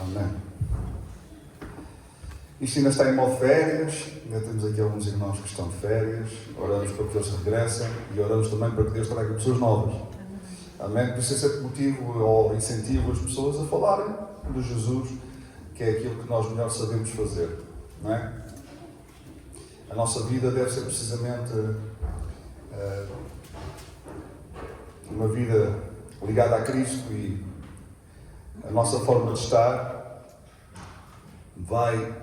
Amém. Isto ainda está em modo férias, ainda temos aqui alguns irmãos que estão de férias, oramos para que eles regressem e oramos também para que Deus traga pessoas novas. Amém? Por isso é sempre motivo ou incentivo as pessoas a falarem de Jesus, que é aquilo que nós melhor sabemos fazer, não é? A nossa vida deve ser precisamente uma vida ligada a Cristo, e a nossa forma de estar vai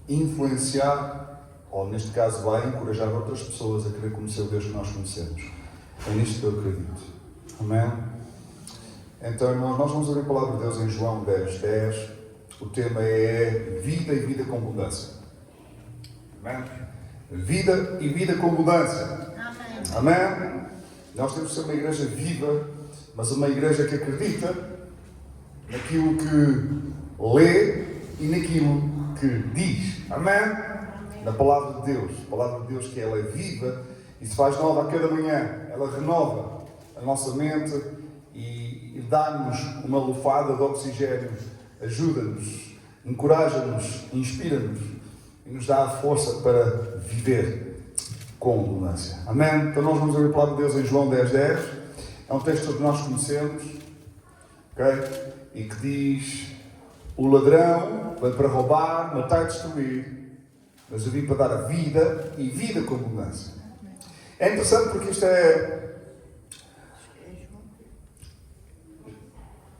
influenciar, ou neste caso vai encorajar outras pessoas a querer conhecer o Deus que nós conhecemos. É nisto que eu acredito. Amém? Então, irmãos, nós vamos ouvir a palavra de Deus em João 10:10. O tema é vida e vida com abundância. Amém? Vida e vida com abundância. Amém? Amém? Nós temos que ser uma igreja viva, mas uma igreja que acredita naquilo que lê e naquilo que diz. Amém? Na palavra de Deus. A palavra de Deus, que ela é viva e se faz nova a cada manhã. Ela renova a nossa mente e dá-nos uma lufada de oxigênio. Ajuda-nos, encoraja-nos, inspira-nos e nos dá a força para viver com abundância. Amém? Então nós vamos ouvir a palavra de Deus em João 10:10. É um texto que nós conhecemos, ok? E que diz: o ladrão veio para roubar, matar e destruir, mas eu vim para dar a vida e vida com abundância. É interessante porque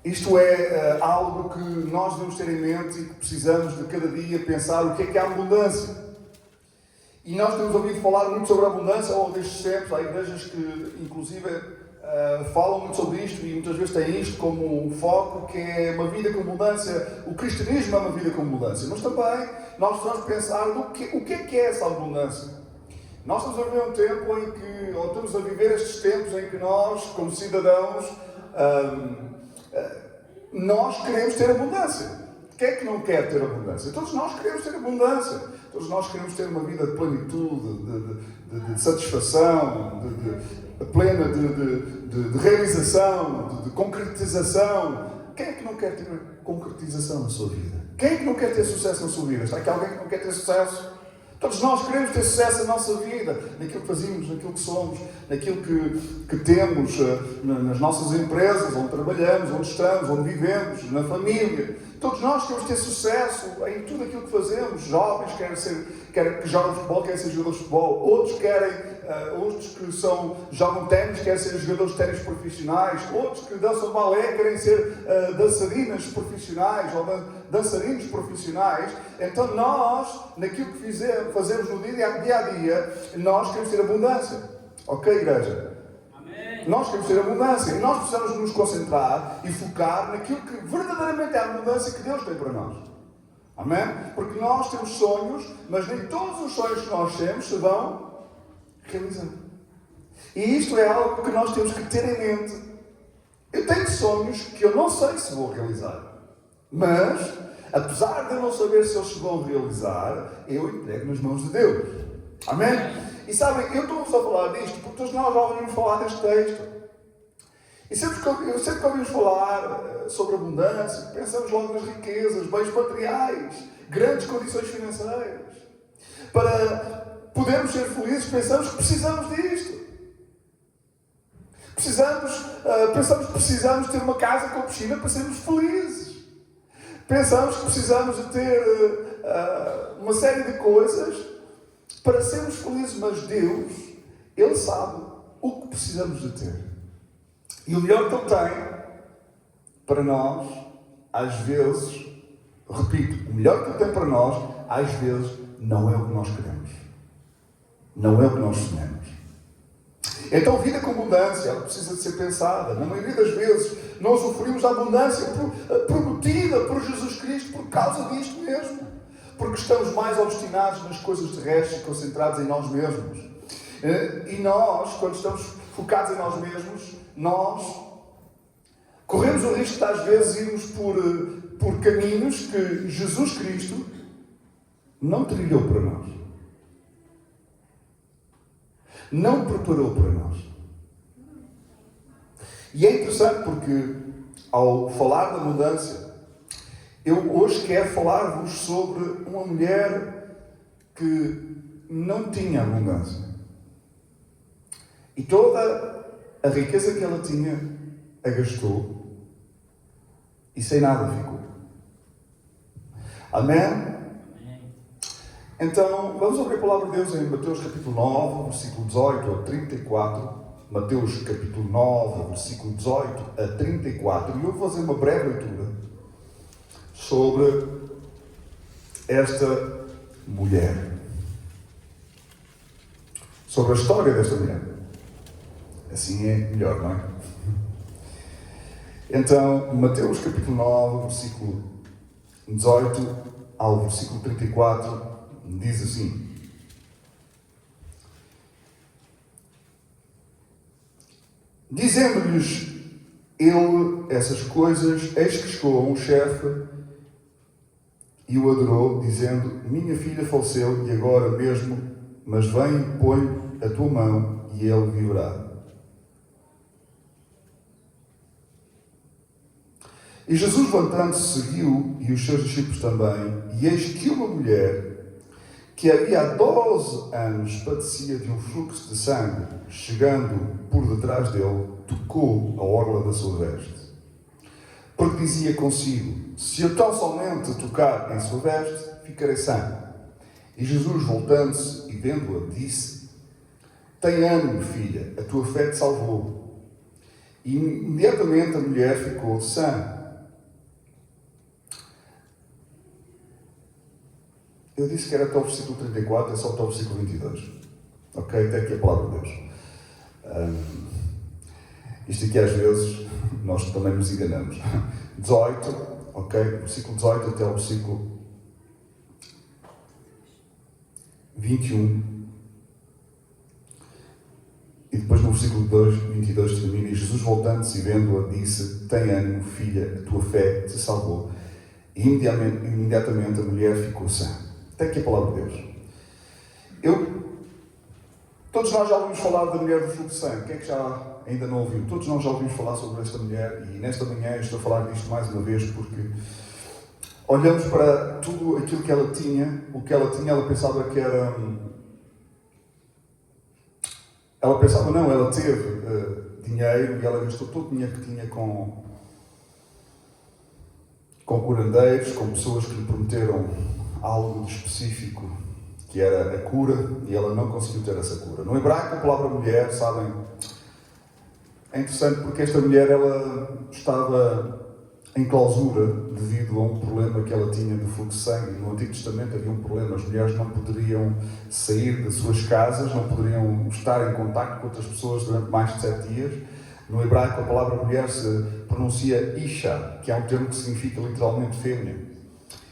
isto é algo que nós devemos ter em mente e que precisamos de cada dia pensar o que é a abundância. E nós temos ouvido falar muito sobre a abundância ao longo destes tempos. Há igrejas que, inclusive, falam muito sobre isto e muitas vezes têm isto como um foco, que é uma vida com abundância. O cristianismo é uma vida com abundância. Mas também nós precisamos pensar o que é essa abundância. Nós estamos a viver um tempo em que, ou estamos a viver estes tempos em que nós, como cidadãos, nós queremos ter abundância. Quem é que não quer ter abundância? Todos nós queremos ter abundância. Todos nós queremos ter uma vida de plenitude, de satisfação, plena de realização, de concretização. Quem é que não quer ter concretização na sua vida? Quem é que não quer ter sucesso na sua vida? Está aqui alguém que não quer ter sucesso? Todos nós queremos ter sucesso na nossa vida, naquilo que fazemos, naquilo que somos, naquilo que temos, nas nossas empresas, onde trabalhamos, onde estamos, onde vivemos, na família. Todos nós queremos ter sucesso em tudo aquilo que fazemos. Jovens querem que jogam futebol, querem ser jogadores de futebol. Outros que jogam ténis, querem ser jogadores de ténis profissionais. Outros que dançam balé, querem ser dançarinas profissionais ou dançarinos profissionais. Então nós, naquilo que fazemos no dia a dia, nós queremos ter abundância. Ok, igreja? Nós queremos ter abundância e nós precisamos nos concentrar e focar naquilo que verdadeiramente é a abundância que Deus tem para nós. Amém? Porque nós temos sonhos, mas nem todos os sonhos que nós temos se vão realizar. E isto é algo que nós temos que ter em mente. Eu tenho sonhos que eu não sei se vou realizar, mas, apesar de eu não saber se eles se vão realizar, eu entrego nas mãos de Deus. Amém? E sabem, eu estou-vos a falar disto porque todos nós já ouvimos falar deste texto. E sempre que ouvimos falar sobre abundância, pensamos logo nas riquezas, bens materiais, grandes condições financeiras. Para podermos ser felizes, pensamos que precisamos disto. Pensamos que precisamos ter uma casa com piscina para sermos felizes. Pensamos que precisamos de ter uma série de coisas para sermos felizes, mas Deus, Ele sabe o que precisamos de ter. E o melhor que Ele tem para nós, às vezes, repito, o melhor que Ele tem para nós, às vezes, não é o que nós queremos. Não é o que nós sonhamos. Então, vida com abundância, ela precisa de ser pensada. Na maioria das vezes, nós usufruímos da abundância prometida por Jesus Cristo por causa disto mesmo. Porque estamos mais obstinados nas coisas terrestres e concentrados em nós mesmos. E nós, quando estamos focados em nós mesmos, nós corremos o risco de às vezes irmos por caminhos que Jesus Cristo não trilhou para nós. Não preparou para nós. E é interessante porque, ao falar da abundância, eu hoje quero falar-vos sobre uma mulher que não tinha abundância. E toda a riqueza que ela tinha, a gastou e sem nada ficou. Amém? Então, vamos abrir a palavra de Deus em Mateus capítulo 9, versículo 18 a 34. Mateus capítulo 9, versículo 18 a 34. E eu vou fazer uma breve leitura sobre esta mulher. Sobre a história desta mulher. Assim é melhor, não é? Então, Mateus capítulo 9, versículo 18 ao versículo 34, diz assim: dizendo-lhes ele essas coisas, eis que chegou a um chefe e o adorou, dizendo: minha filha faleceu e agora mesmo, mas vem e põe a tua mão e ele viverá. E Jesus, levantando-se, seguiu, e os seus discípulos também, e eis que uma mulher, que havia há 12 anos padecia de um fluxo de sangue, chegando por detrás dele, tocou a orla da sua veste. Porque dizia consigo: se eu tão somente tocar em sua veste, ficarei sã. E Jesus, voltando-se e vendo-a, disse: tem ânimo, filha, a tua fé te salvou. E imediatamente a mulher ficou sã. Eu disse que era até o versículo 34, é só até o versículo 22. Ok? Até aqui a palavra de Deus. Isto aqui às vezes nós também nos enganamos. 18, ok? Versículo 18 até o versículo 21. E depois no versículo 22 termina: e Jesus, voltando-se e vendo-a, disse: tem ânimo, filha, a tua fé te salvou. E imediatamente a mulher ficou sã. Até aqui a palavra de Deus. Todos nós já ouvimos falar da mulher do fluxo de sangue. Quem é que já ainda não ouviu? Todos nós já ouvimos falar sobre esta mulher, e nesta manhã eu estou a falar disto mais uma vez porque olhamos para tudo aquilo que ela tinha. O que ela tinha, ela pensava que era... Ela teve dinheiro e ela gastou todo o dinheiro que tinha com curandeiros, com pessoas que lhe prometeram algo de específico, que era a cura, e ela não conseguiu ter essa cura. No hebraico, a palavra mulher, sabem, é interessante porque esta mulher, ela estava em clausura devido a um problema que ela tinha de fluxo de sangue. No Antigo Testamento havia um problema: as mulheres não poderiam sair das suas casas, não poderiam estar em contacto com outras pessoas durante mais de 7 dias. No hebraico, a palavra mulher se pronuncia Isha, que é um termo que significa literalmente fêmea.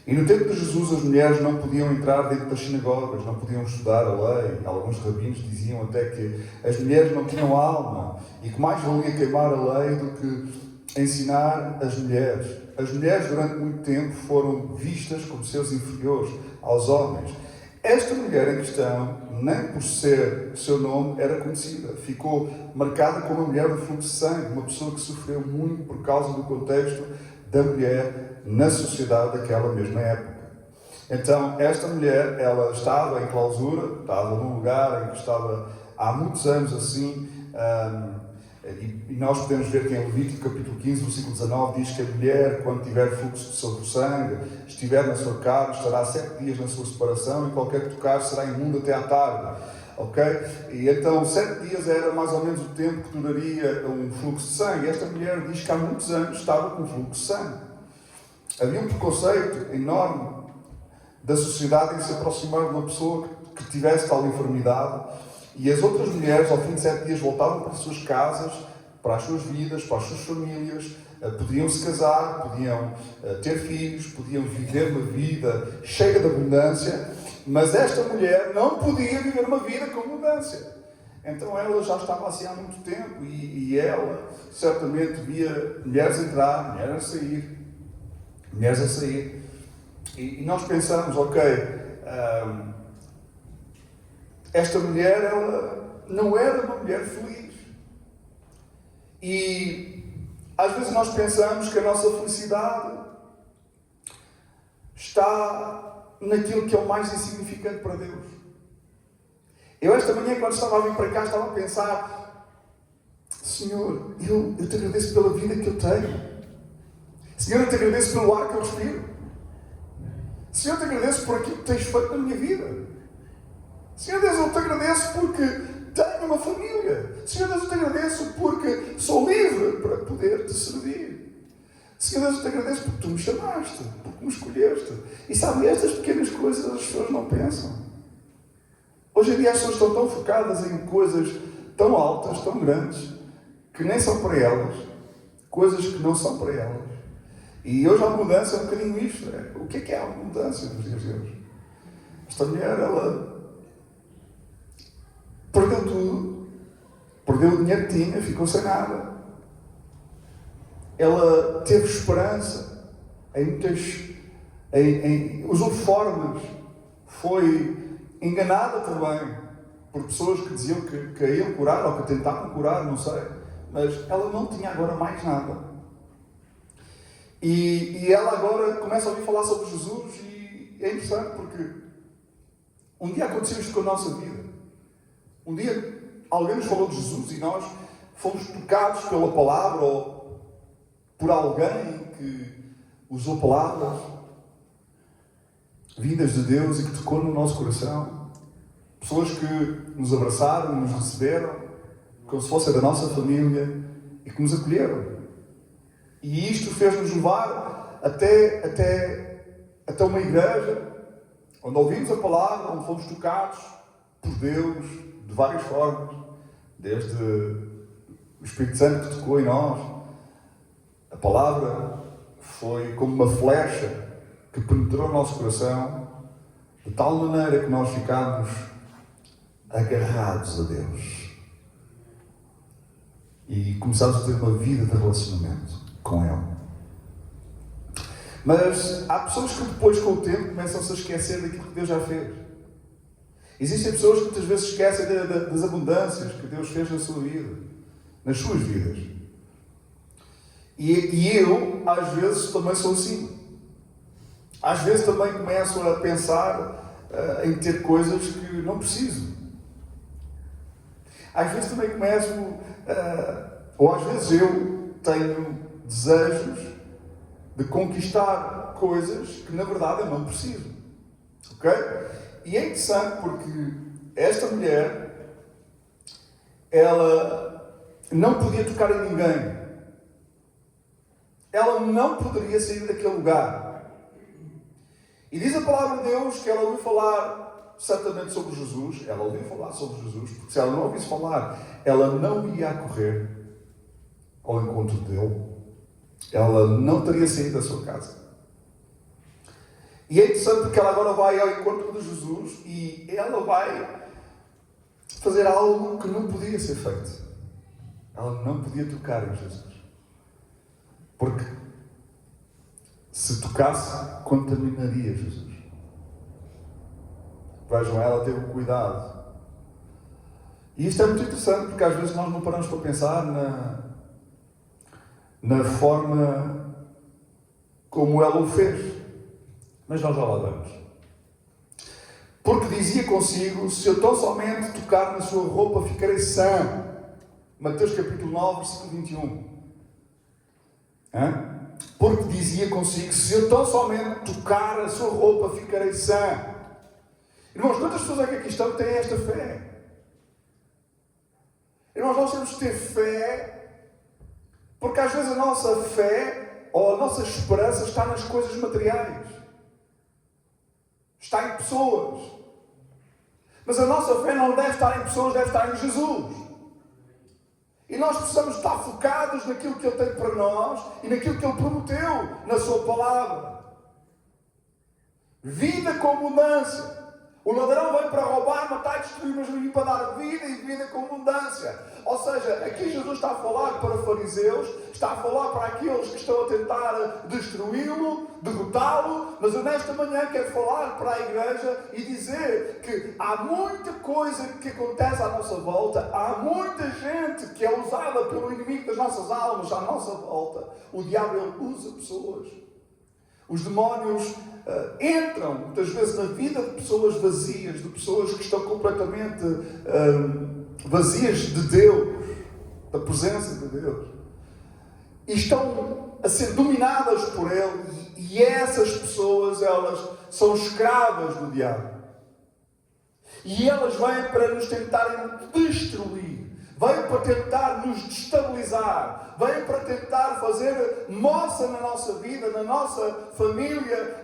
E no tempo de Jesus, as mulheres não podiam entrar dentro das sinagogas, não podiam estudar a lei. Alguns rabinos diziam até que as mulheres não tinham alma e que mais valia queimar a lei do que ensinar as mulheres. As mulheres, durante muito tempo, foram vistas como seres inferiores aos homens. Esta mulher em questão, nem por ser o seu nome, era conhecida. Ficou marcada como a mulher do fluxo de sangue, uma pessoa que sofreu muito por causa do contexto da mulher na sociedade daquela mesma época. Então, esta mulher, ela estava em clausura, estava num lugar em que estava há muitos anos assim, e nós podemos ver que em Levítico capítulo 15, versículo 19, diz que a mulher, quando tiver fluxo de seu sangue, estiver na sua casa, estará 7 dias na sua separação, e qualquer que tocar será imundo até à tarde. Ok? E então 7 dias era mais ou menos o tempo que duraria um fluxo de sangue. Esta mulher diz que há muitos anos estava com fluxo de sangue. Havia um preconceito enorme da sociedade em se aproximar de uma pessoa que tivesse tal enfermidade, e as outras mulheres, ao fim de 7 dias, voltavam para as suas casas, para as suas vidas, para as suas famílias, podiam se casar, podiam ter filhos, podiam viver uma vida cheia de abundância, mas esta mulher não podia viver uma vida com abundância. Então ela já estava assim há muito tempo, e ela certamente via mulheres entrar, mulheres a sair, e nós pensamos, ok, esta mulher, ela não era uma mulher feliz. E Às vezes nós pensamos que a nossa felicidade está naquilo que é o mais insignificante para Deus. Eu esta manhã, quando estava a vir para cá, estava a pensar: Senhor, eu te agradeço pela vida que eu tenho. Senhor, eu te agradeço pelo ar que eu respiro. Senhor, eu te agradeço por aquilo que tens feito na minha vida. Senhor Deus, eu te agradeço porque tenho uma família. Senhor Deus, eu te agradeço porque sou livre para poder te servir. Senhor Deus, eu te agradeço porque tu me chamaste, porque me escolheste. E sabe, estas pequenas coisas as pessoas não pensam. Hoje em dia as pessoas estão tão focadas em coisas tão altas, tão grandes, que nem são para elas, coisas que não são para elas. E hoje a mudança é um bocadinho isto. O que é a mudança nos dias de hoje? Esta mulher, ela perdeu tudo, perdeu o dinheiro que tinha, ficou sem nada. Ela teve esperança em muitas, usou formas, foi enganada também por pessoas que diziam que a iam curar ou que tentavam curar, não sei, mas ela não tinha agora mais nada. E ela agora começa a ouvir falar sobre Jesus e é interessante porque um dia aconteceu isto com a nossa vida. Um dia alguém nos falou de Jesus e nós fomos tocados pela palavra ou por alguém que usou palavras vindas de Deus e que tocou no nosso coração. Pessoas que nos abraçaram, nos receberam, como se fosse da nossa família e que nos acolheram. E isto fez-nos levar até uma igreja, onde ouvimos a palavra, onde fomos tocados por Deus, de várias formas, desde o Espírito Santo que tocou em nós. A palavra foi como uma flecha que penetrou o nosso coração, de tal maneira que nós ficámos agarrados a Deus. E começámos a ter uma vida de relacionamento com Ele. Mas há pessoas que depois, com o tempo, começam-se a esquecer daquilo que Deus já fez. Existem pessoas que muitas vezes esquecem das abundâncias que Deus fez na sua vida, nas suas vidas. E eu, às vezes, também sou assim. Às vezes também começo a pensar em ter coisas que não preciso. Às vezes também começo, ou às vezes eu tenho desejos de conquistar coisas que na verdade eu não preciso. Ok? E é interessante porque esta mulher, ela não podia tocar em ninguém. Ela não poderia sair daquele lugar. E diz a palavra de Deus que ela ouviu falar certamente sobre Jesus. Ela ouviu falar sobre Jesus, porque se ela não ouvisse falar, ela não ia correr ao encontro dele. Ela não teria saído da sua casa. E é interessante porque ela agora vai ao encontro de Jesus e ela vai fazer algo que não podia ser feito. Ela não podia tocar em Jesus. Porque se tocasse, contaminaria Jesus. Vejam, ela teve cuidado. E isto é muito interessante porque às vezes nós não paramos para pensar na forma como ela o fez. Mas nós já lá vamos. Porque dizia consigo: se eu tão somente tocar na sua roupa, ficarei sã. Mateus capítulo 9, versículo 21. Porque dizia consigo: se eu tão somente tocar a sua roupa, ficarei sã. Irmãos, quantas pessoas é que aqui estão que têm esta fé? Irmãos, nós temos que ter fé, porque às vezes a nossa fé ou a nossa esperança está nas coisas materiais. Está em pessoas. Mas a nossa fé não deve estar em pessoas, deve estar em Jesus. E nós precisamos estar focados naquilo que Ele tem para nós e naquilo que Ele prometeu na Sua palavra. Vida com abundância. O ladrão veio para roubar, matar e destruir, mas veio para dar vida e vida com abundância. Ou seja, aqui Jesus está a falar para fariseus, está a falar para aqueles que estão a tentar destruí-lo, derrotá-lo, mas eu nesta manhã quero falar para a igreja e dizer que há muita coisa que acontece à nossa volta, há muita gente que é usada pelo inimigo das nossas almas à nossa volta. O diabo, ele usa pessoas. Os demónios entram, muitas vezes, na vida de pessoas vazias, de pessoas que estão completamente vazias de Deus, da presença de Deus. E estão a ser dominadas por Ele. E essas pessoas, elas são escravas do diabo. E elas vêm para nos tentarem destruir. Vêm para tentar nos destabilizar. Vêm para tentar fazer moça na nossa vida, na nossa família,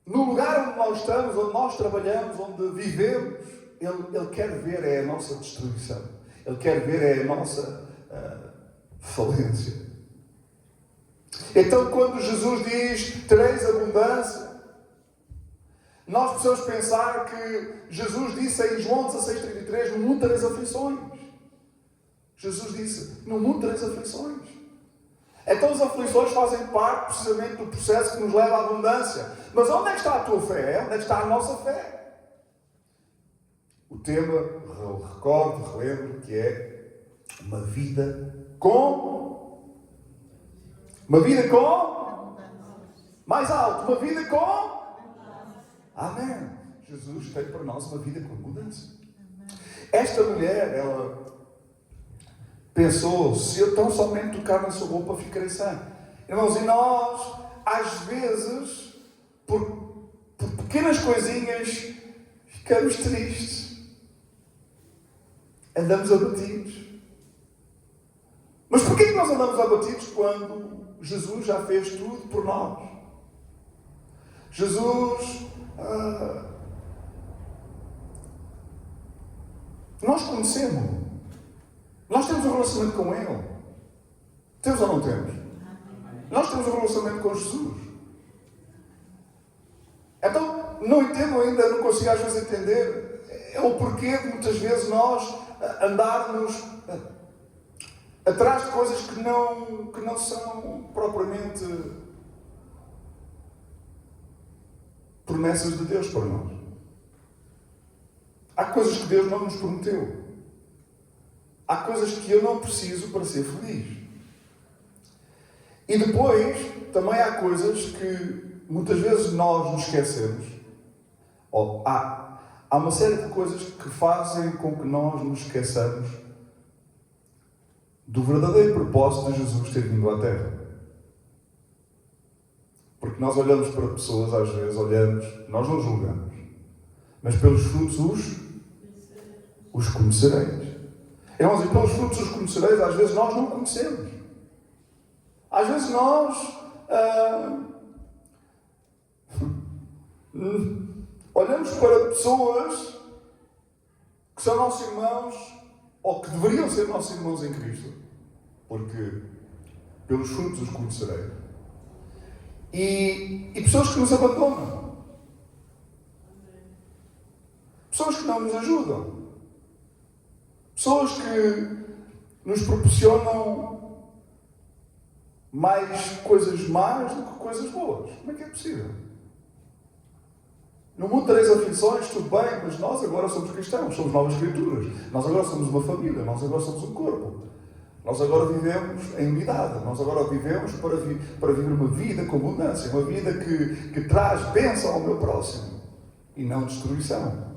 no lugar onde nós estamos, onde nós trabalhamos, onde vivemos. Ele quer ver é a nossa destruição. Ele quer ver é a nossa falência. Então, quando Jesus diz, tereis abundância, nós precisamos pensar que Jesus disse em João 16,33, no mundo tereis aflições. Jesus disse, no mundo tereis aflições. Então as aflições fazem parte precisamente do processo que nos leva à abundância. Mas onde é que está a tua fé? Onde é que está a nossa fé? O tema, relembro, que é uma vida com... Uma vida com... Mais alto, uma vida com... Amém. Jesus tem para nós uma vida com abundância. Esta mulher, ela pensou, se eu tão somente tocar na sua roupa, ficarei sã. Irmãos, e nós, às vezes, por pequenas coisinhas, ficamos tristes. Andamos abatidos. Mas porquê que nós andamos abatidos quando Jesus já fez tudo por nós? Jesus... nós conhecemos. Nós temos um relacionamento com Ele. Temos ou não temos? Nós temos um relacionamento com Jesus. Então, não entendo ainda, não consigo às vezes entender o porquê de muitas vezes nós andarmos atrás de coisas que não são propriamente promessas de Deus para nós. Há coisas que Deus não nos prometeu. Há coisas que eu não preciso para ser feliz. E depois, também há coisas que muitas vezes nós nos esquecemos. Há uma série de coisas que fazem com que nós nos esqueçamos do verdadeiro propósito de Jesus ter vindo à Terra. Porque nós olhamos para pessoas, às vezes nós não julgamos, mas pelos frutos os conhecereis. Irmãos, e pelos frutos os conhecereis, às vezes nós não conhecemos. Às vezes nós olhamos para pessoas que são nossos irmãos, ou que deveriam ser nossos irmãos em Cristo, porque pelos frutos os conhecereis. E pessoas que nos abandonam. Pessoas que não nos ajudam. Pessoas que nos proporcionam mais coisas más do que coisas boas. Como é que é possível? No mundo tereis aflições, tudo bem, mas nós agora somos cristãos, somos novas criaturas. Nós agora somos uma família, nós agora somos um corpo. Nós agora vivemos em unidade, nós agora vivemos para viver uma vida com abundância, uma vida que traz bênção ao meu próximo e não destruição.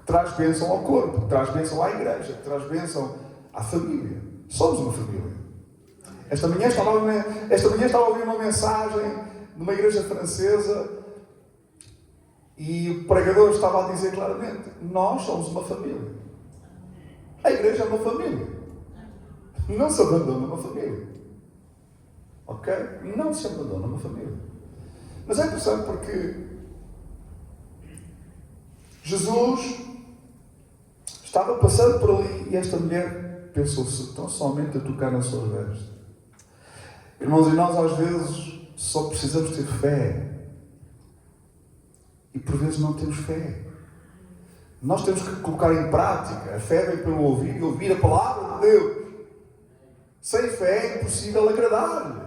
Que traz bênção ao corpo, que traz bênção à igreja, que traz bênção à família. Somos uma família. Esta manhã estava a ouvir uma mensagem de uma igreja francesa e o pregador estava a dizer claramente: nós somos uma família. A igreja é uma família. Não se abandona uma família. Ok? Não se abandona uma família. Mas é interessante porque Jesus estava passando por ali e esta mulher pensou-se tão somente a tocar nas suas vestes. Irmãos, e nós às vezes só precisamos ter fé. E por vezes não temos fé. Nós temos que colocar em prática. A fé vem pelo ouvir e ouvir a palavra de Deus. Sem fé é impossível agradar-lhe.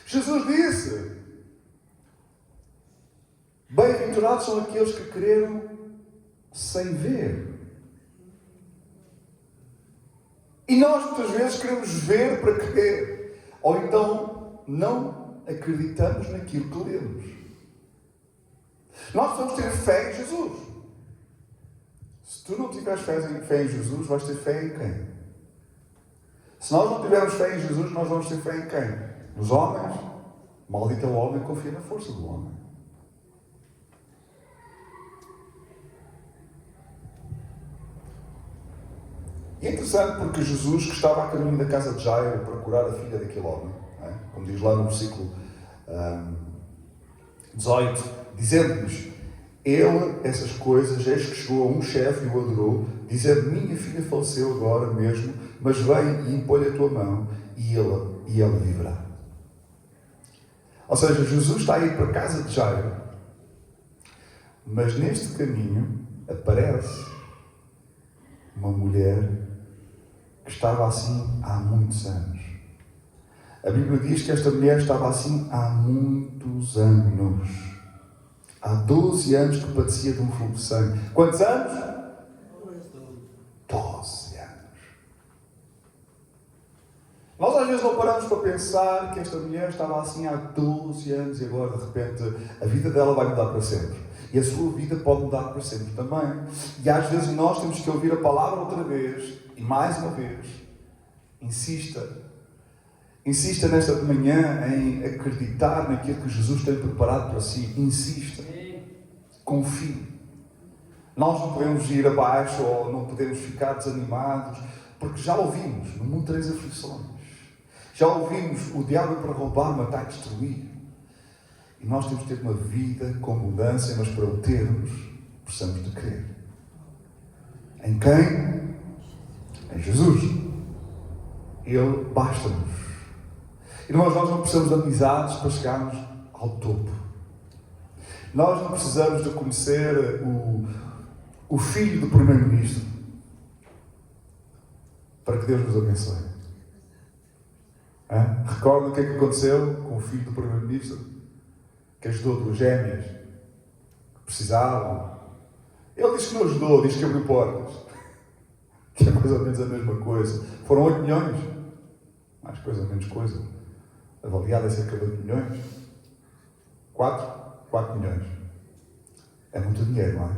Jesus disse: bem-aventurados são aqueles que creram sem ver. E nós muitas vezes queremos ver para crer. Ou então não acreditamos naquilo que lemos. Nós vamos ter fé em Jesus. Se tu não tiveres fé em Jesus, vais ter fé em quem? Se nós não tivermos fé em Jesus, nós vamos ter fé em quem? Nos homens? Maldito é o homem que confia na força do homem. E é interessante porque Jesus, que estava a caminho da casa de Jairo para curar a filha daquele homem, como diz lá no versículo 18, dizendo-nos: ele, essas coisas, eis que chegou a um chefe e o adorou, dizendo: minha filha faleceu agora mesmo, mas vem e impõe a tua mão e ela viverá. Ou seja, Jesus está a ir para a casa de Jairo, mas neste caminho aparece uma mulher que estava assim há muitos anos. A Bíblia diz que esta mulher estava assim há muitos anos. Há 12 anos que padecia de um fluxo de sangue. Quantos anos? 12 anos. Nós às vezes não paramos para pensar que esta mulher estava assim há 12 anos e agora de repente a vida dela vai mudar para sempre. E a sua vida pode mudar para sempre também. E às vezes nós temos que ouvir a palavra outra vez e mais uma vez. Insista. Insista nesta manhã em acreditar naquilo que Jesus tem preparado para si. Insista. Confie. Nós não podemos ir abaixo ou não podemos ficar desanimados, porque já ouvimos, no mundo tens aflições. Já ouvimos, o diabo é para roubar, matar e destruir. E nós temos que ter uma vida com abundância, mas para o termos, precisamos de crer. Em quem? Em Jesus. Ele basta-nos. Irmãos, nós não precisamos de amizades para chegarmos ao topo. Nós não precisamos de conhecer o filho do primeiro-ministro para que Deus nos abençoe. Recordam o que é que aconteceu com o filho do primeiro-ministro? Que ajudou duas gêmeas que precisavam. Ele diz que não ajudou, diz que abriu portas. Que é mais ou menos a mesma coisa. Foram 8 milhões. Mais coisa, menos coisa. Avaliado a cerca de 8 milhões. 4 milhões. É muito dinheiro, não é?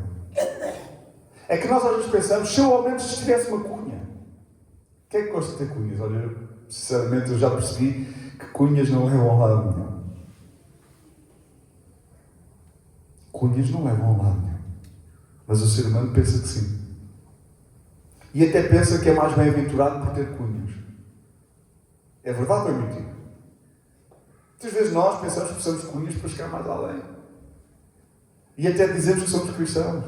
É que nós às vezes pensamos, se eu ao menos tivesse uma cunha. Quem é que gosta de ter cunhas? Olha, sinceramente eu já percebi que cunhas não levam a lado nenhum. Cunhas não levam a lado nenhum. Mas o ser humano pensa que sim. E até pensa que é mais bem-aventurado por ter cunhas. É verdade ou é mentira? Muitas vezes nós pensamos que precisamos de cunhas para chegar mais além. E até dizemos que somos cristãos.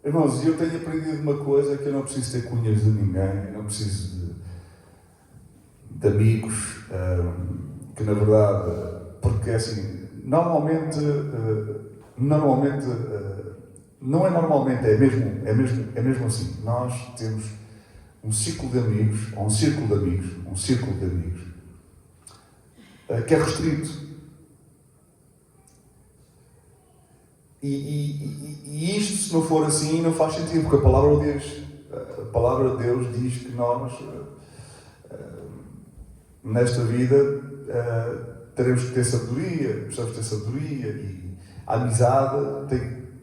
Irmãos, eu tenho aprendido uma coisa, que eu não preciso ter cunhas de ninguém, eu não preciso de amigos, que na verdade, porque assim, normalmente, não é normalmente, é mesmo assim. Nós temos um círculo de amigos, que é restrito. E isto, se não for assim, não faz sentido, porque a palavra de Deus diz que nós, nesta vida, teremos que ter sabedoria, precisamos ter sabedoria, e a amizade,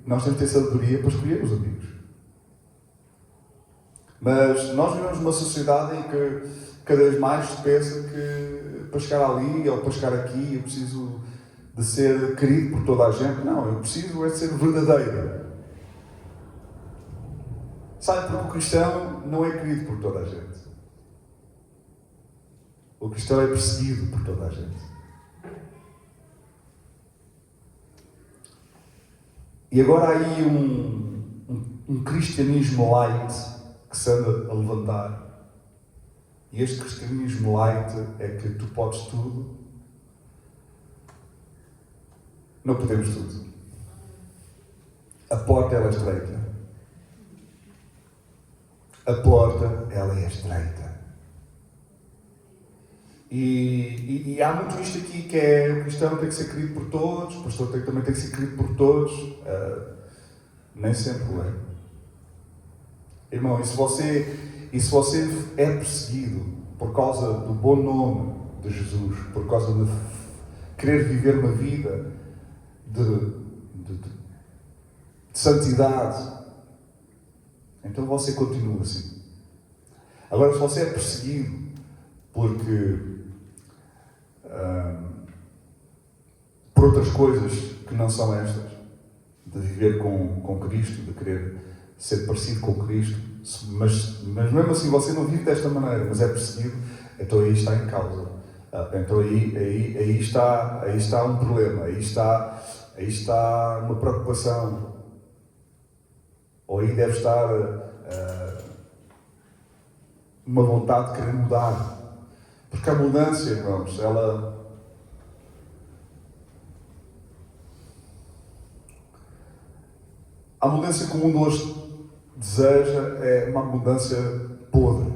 nós temos que ter sabedoria para escolher os amigos. Mas nós vivemos numa sociedade em que cada vez mais se pensa que para chegar ali ou para chegar aqui eu preciso de ser querido por toda a gente. Não, eu preciso de ser verdadeiro. Sabe, porque o cristão não é querido por toda a gente. O cristão é perseguido por toda a gente. E agora há aí um cristianismo light que se anda a levantar. E este cristianismo light é que tu podes tudo Não podemos tudo. A porta, ela é estreita. A porta, ela é estreita. E há muito isto aqui que é: o cristão tem que ser querido por todos, o pastor também tem que ser querido por todos. Nem sempre é. Irmão, e se você é perseguido por causa do bom nome de Jesus, por causa de querer viver uma vida de santidade, então você continua assim. Agora, se você é perseguido porque por outras coisas que não são estas, de viver com Cristo, de querer ser parecido com Cristo, mas mesmo assim você não vive desta maneira, mas é perseguido, então aí está em causa. Então aí está um problema, aí está uma preocupação, ou aí deve estar uma vontade de querer mudar. Porque a mudança, irmãos, a mudança que o mundo hoje deseja é uma mudança podre.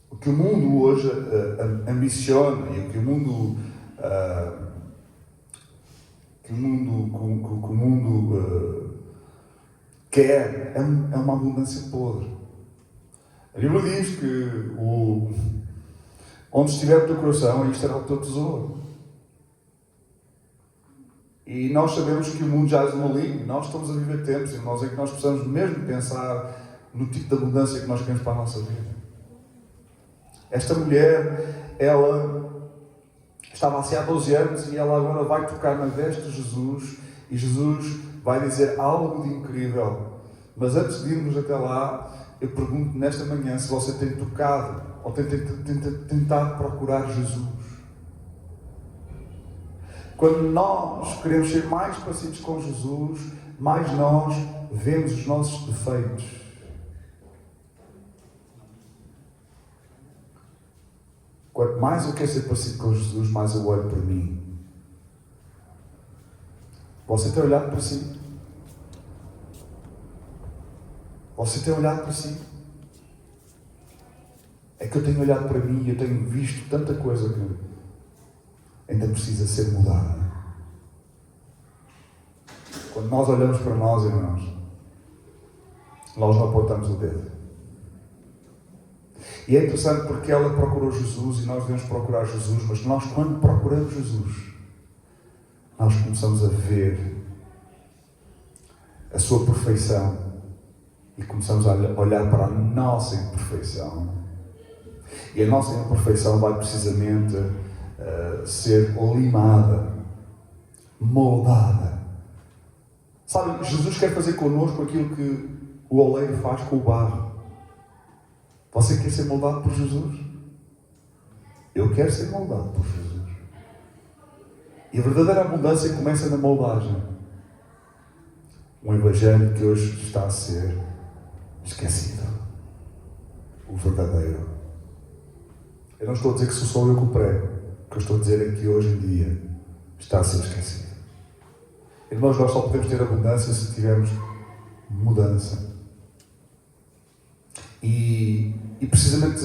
O que o mundo hoje ambiciona e o que o mundo quer é uma abundância podre. A Bíblia diz que onde estiver o teu coração, aí estará o teu tesouro. E nós sabemos que o mundo jaz no maligno. Nós estamos a viver tempos, irmãos, em que nós precisamos mesmo pensar no tipo de abundância que nós queremos para a nossa vida. Esta mulher, ela estava assim há 12 anos e ela agora vai tocar na veste de Jesus e Jesus vai dizer algo de incrível. Mas antes de irmos até lá, eu pergunto nesta manhã se você tem tocado ou tem tentado procurar Jesus. Quando nós queremos ser mais parecidos com Jesus, mais nós vemos os nossos defeitos. Quanto mais eu quero ser parecido com Jesus, mais eu olho para mim. Você tem olhado para si? Você tem olhado para si? É que eu tenho olhado para mim e eu tenho visto tanta coisa que ainda precisa ser mudada. Quando nós olhamos para nós, irmãos, nós não apontamos o dedo. E é interessante porque ela procurou Jesus e nós devemos procurar Jesus, mas nós, quando procuramos Jesus, nós começamos a ver a sua perfeição e começamos a olhar para a nossa imperfeição. E a nossa imperfeição vai precisamente ser limada, moldada. Sabe, Jesus quer fazer connosco aquilo que o oleiro faz com o barro. Você quer ser moldado por Jesus? Eu quero ser moldado por Jesus. E a verdadeira abundância começa na moldagem. Um evangelho que hoje está a ser esquecido. O verdadeiro. Eu não estou a dizer que sou eu que o prego. O que eu estou a dizer é que hoje em dia está a ser esquecido. Irmãos, nós só podemos ter abundância se tivermos mudança. E precisamente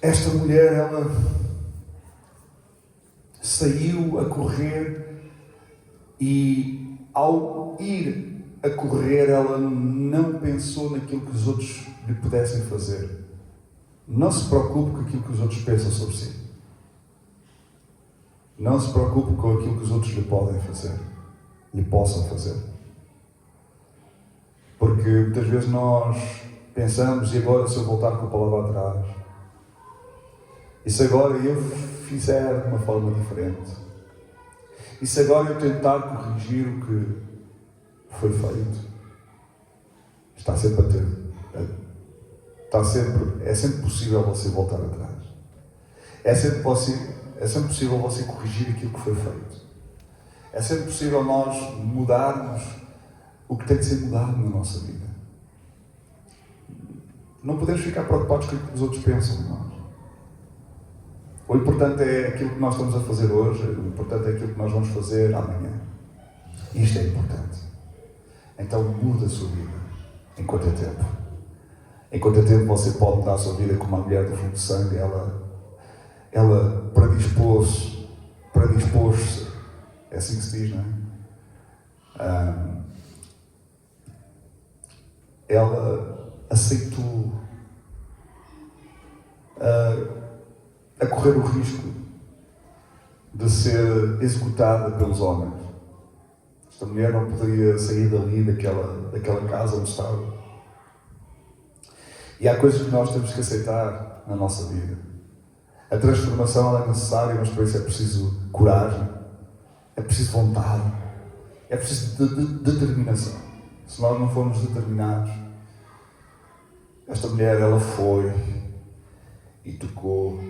esta mulher, ela saiu a correr e ao ir a correr ela não pensou naquilo que os outros lhe pudessem fazer. Não se preocupe com aquilo que os outros pensam sobre si. Não se preocupe com aquilo que os outros lhe podem fazer, lhe possam fazer. Porque muitas vezes nós pensamos, e agora se eu voltar com a palavra atrás? E se agora eu fizer de uma forma diferente? E se agora eu tentar corrigir o que foi feito? Está sempre a ter. É sempre possível você voltar atrás. É sempre possível você corrigir aquilo que foi feito. É sempre possível nós mudarmos o que tem que ser mudado na nossa vida. Não podemos ficar preocupados com o que os outros pensam de nós. O importante é aquilo que nós estamos a fazer hoje, o importante é aquilo que nós vamos fazer amanhã. Isto é importante. Então muda a sua vida, enquanto é tempo. Enquanto é tempo, você pode mudar a sua vida como a mulher do fluxo de sangue. Ela predispôs-se, é assim que se diz, não é? Ela aceitou a correr o risco de ser executada pelos homens. Esta mulher não poderia sair dali, daquela casa onde estava. E há coisas que nós temos que aceitar na nossa vida. A transformação é necessária, mas para isso é preciso coragem, é preciso vontade, é preciso determinação. Se nós não formos determinados, esta mulher, ela foi e tocou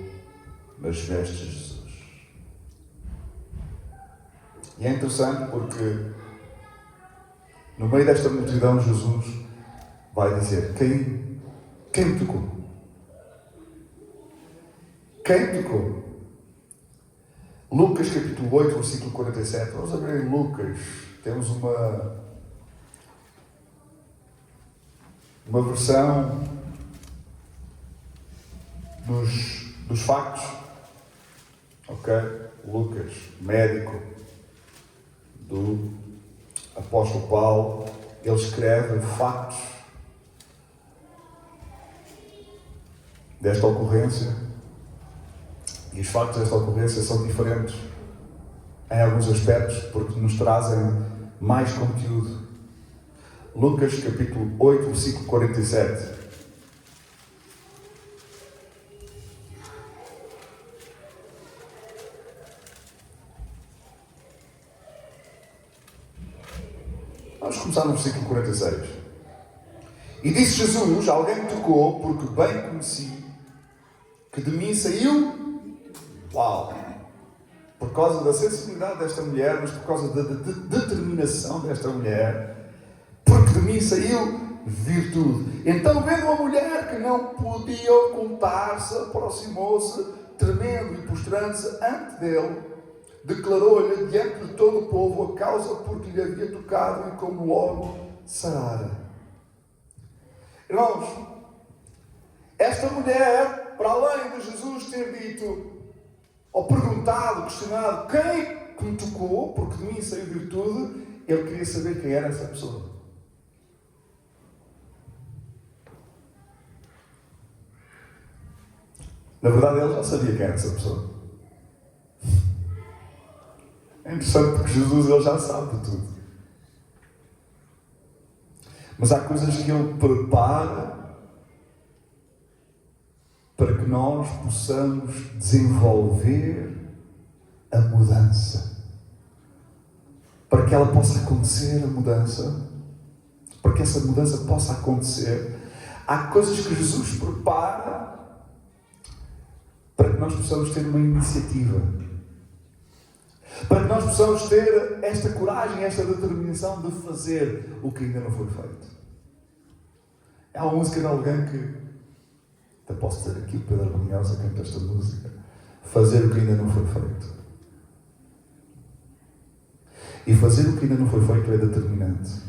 nas vestes de Jesus. E é interessante porque no meio desta multidão Jesus vai dizer: quem me tocou? Quem me tocou? Lucas capítulo 8, versículo 47. Vamos abrir em Lucas. Temos uma versão dos factos. Ok? Lucas, médico do apóstolo Paulo, ele escreve factos desta ocorrência. E os factos desta ocorrência são diferentes em alguns aspectos, porque nos trazem mais conteúdo. Lucas capítulo 8, versículo 47. Vamos começar no versículo 46. E disse Jesus: alguém me tocou, porque bem conheci que de mim saiu... Uau! Por causa da sensibilidade desta mulher, mas por causa da determinação desta mulher, porque de mim saiu virtude. Então, vendo uma mulher que não podia ocultar-se, aproximou-se, tremendo e prostrando-se ante dele, declarou-lhe diante de todo o povo a causa porque lhe havia tocado e como logo sarara. Irmãos, esta mulher, para além de Jesus ter dito, ou perguntado, questionado, quem me tocou, porque de mim saiu virtude, ele queria saber quem era essa pessoa. Na verdade, ele já sabia quem era essa pessoa. É interessante porque Jesus, ele já sabe de tudo. Mas há coisas que ele prepara para que nós possamos desenvolver a mudança. Para que ela possa acontecer, a mudança. Para que essa mudança possa acontecer. Há coisas que Jesus prepara para que nós possamos ter uma iniciativa. Para que nós possamos ter esta coragem, esta determinação de fazer o que ainda não foi feito. Há uma música de alguém que... Até posso dizer aqui, o Pedro Brunhosa canta esta música. Fazer o que ainda não foi feito. E fazer o que ainda não foi feito é determinante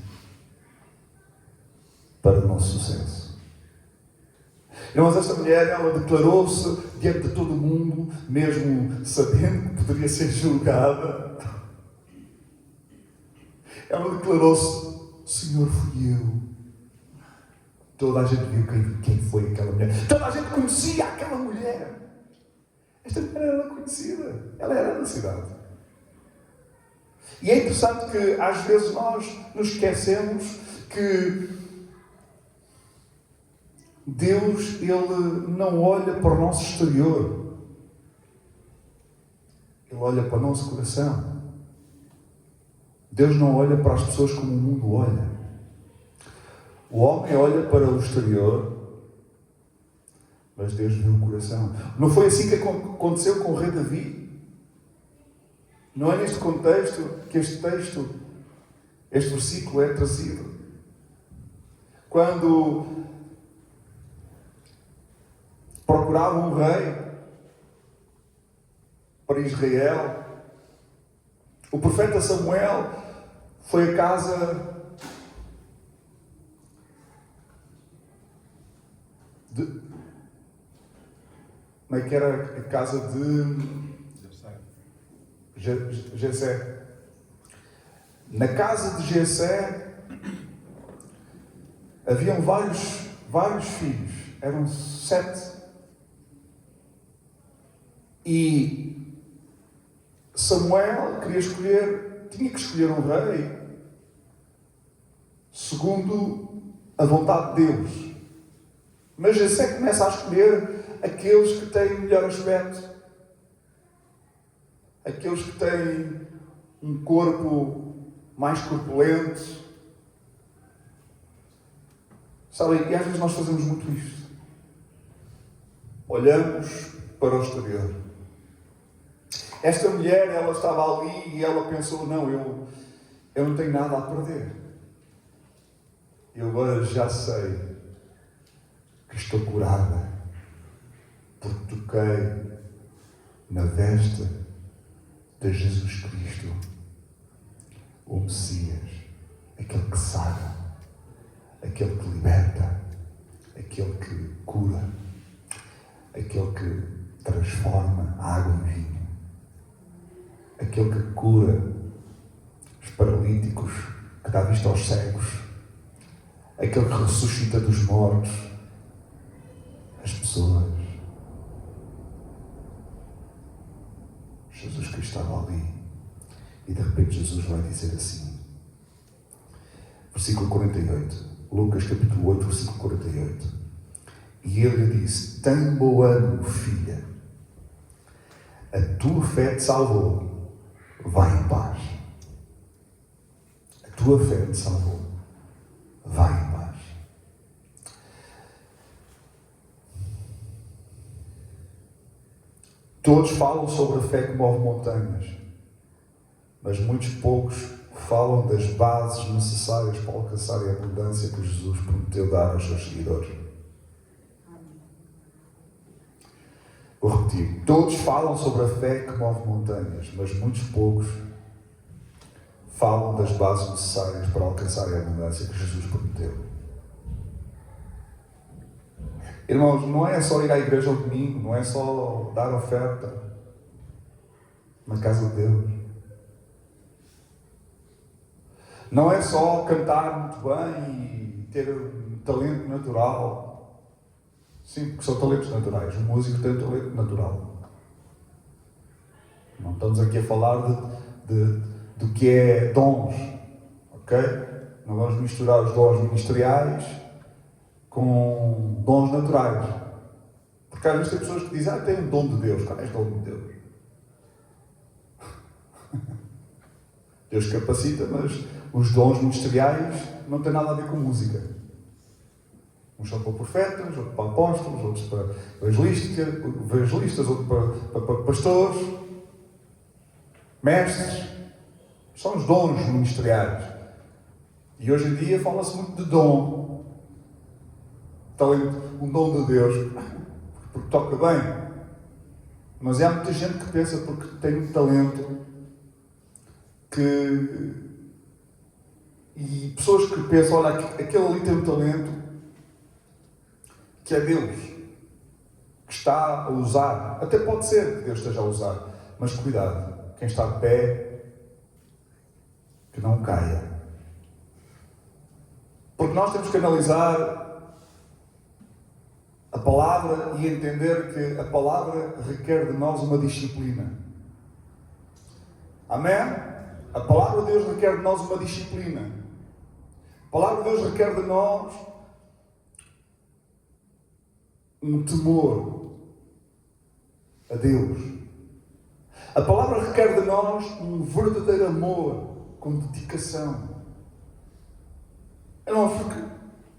para o nosso sucesso. Irmãos, esta mulher, ela declarou-se diante de todo o mundo, mesmo sabendo que poderia ser julgada. Ela declarou-se: Senhor, fui eu. Toda a gente viu quem foi aquela mulher. Toda a gente conhecia aquela mulher. Esta mulher era conhecida. Ela era da cidade. E é interessante que às vezes nós nos esquecemos que Deus, Ele não olha para o nosso exterior. Ele olha para o nosso coração. Deus não olha para as pessoas como o mundo olha. O homem olha para o exterior, mas Deus vê o coração. Não foi assim que aconteceu com o rei Davi? Não é neste contexto que este texto, este versículo é trazido. Quando procurava um rei, para Israel. O profeta Samuel foi a casa de... Como é que era a casa de Jessé? Na casa de Jessé haviam vários filhos. Eram 7. E Samuel tinha que escolher um rei segundo a vontade de Deus. Mas Jessé começa a escolher aqueles que têm melhor aspecto, aqueles que têm um corpo mais corpulento. Sabem, e às vezes nós fazemos muito isto. Olhamos para o exterior. Esta mulher, ela estava ali e ela pensou, não, eu não tenho nada a perder. Eu agora já sei que estou curada, porque toquei na veste de Jesus Cristo, o Messias, aquele que sara, aquele que liberta, aquele que cura, aquele que transforma a água em vinho, aquele que cura os paralíticos, que dá vista aos cegos, aquele que ressuscita dos mortos as pessoas. Jesus Cristo estava ali e de repente Jesus vai dizer assim, versículo 48, Lucas capítulo 8, versículo 48, e ele lhe disse, tem bom ânimo, filha, a tua fé te salvou, vai em paz. A tua fé te salvou, vai em paz. Todos falam sobre a fé que move montanhas, mas muitos poucos falam das bases necessárias para alcançar a abundância que Jesus prometeu dar aos seus seguidores. Vou repetir. Todos falam sobre a fé que move montanhas, mas muitos poucos falam das bases necessárias para alcançar a abundância que Jesus prometeu. Irmãos, não é só ir à igreja ao domingo, não é só dar oferta na casa de Deus. Não é só cantar muito bem e ter um talento natural. Sim, porque são talentos naturais. O músico tem um talento natural. Não estamos aqui a falar do que é dons, ok? Não vamos misturar os dons ministeriais com dons naturais. Porque às vezes tem pessoas que dizem, tem um dom de Deus. Qual é o dom de Deus? Deus capacita, mas os dons ministeriais não têm nada a ver com música. Uns são para profetas, outros para apóstolos, outros para evangelistas, outros para pastores, mestres. São os dons ministeriais. E hoje em dia fala-se muito de dom. Talento, um dom de Deus, porque toca bem. Mas há muita gente que pensa porque tem um talento e pessoas que pensam, olha, aquele ali tem um talento que é Deus que está a usar. Até pode ser que Deus esteja a usar, mas cuidado, quem está de pé que não caia, porque nós temos que analisar a palavra e entender que a palavra requer de nós uma disciplina. Amém? A palavra de Deus requer de nós uma disciplina. A palavra de Deus requer de nós um temor a Deus. A palavra requer de nós um verdadeiro amor com dedicação. Não, porque